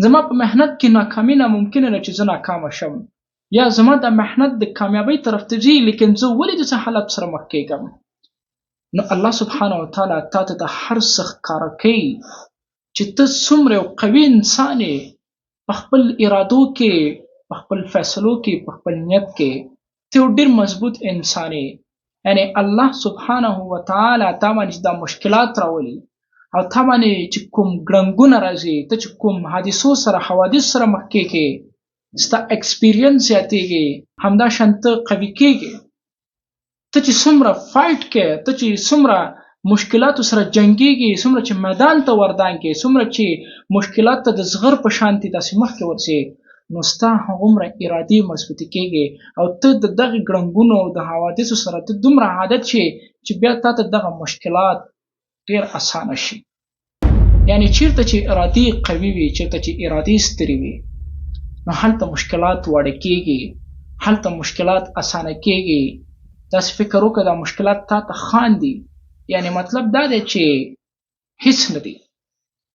زما په محنت کې ناکامي ناممکنه ده چې زه ناکامه شم، یا زما د محنت د کامیابۍ طرف ته ځي، لیکن زه ولې د څه حالت سره مخ کېږم. نو الله سبحانه وتعالی تا ته د هر څه ښکاره کوي چې ته څومره یو قوي انسان یې، په خپل ارادو کې، په خپل فیصلو کې، په خپل نیت کې ته یو ډېر مضبوط انسان یې. یعنې الله سبحانه وتعالی تا باندې دا مشکلات راولي او تا باندې چې کوم ګړنګونه راځي، ته چې کوم حادثو سره حوادث سره مخ کېږې، ستا اکسپیرینس زیاتېږي، همداشان ته قوي کېږي. ته چې څومره فایټ کې، ته چې څومره مشکلاتو سره جنګېږي، څومره چې میدان ته وردانګې، څومره چې مشکلات ته د زغر په شانتې داسې مخکې ورځې، نو ستا هغومره ارادې مضبوطې کېږي او ته د دغې ګړنګونو او د حوادثو سره ته دومره عادت شي چې بیا تا ته دغه مشکلات ډېر اسانه شي. یعنې چېرته چې ارادې قوي وي، چېرته چې ارادې سترې وي، نو هلته مشکلات واړه کېږي، هلته مشکلات اسانه کېږي. داسې فکر وکړه دا مشکلات تا ته خاندي، یعنې مطلب دا دی چې هیڅ نه دي.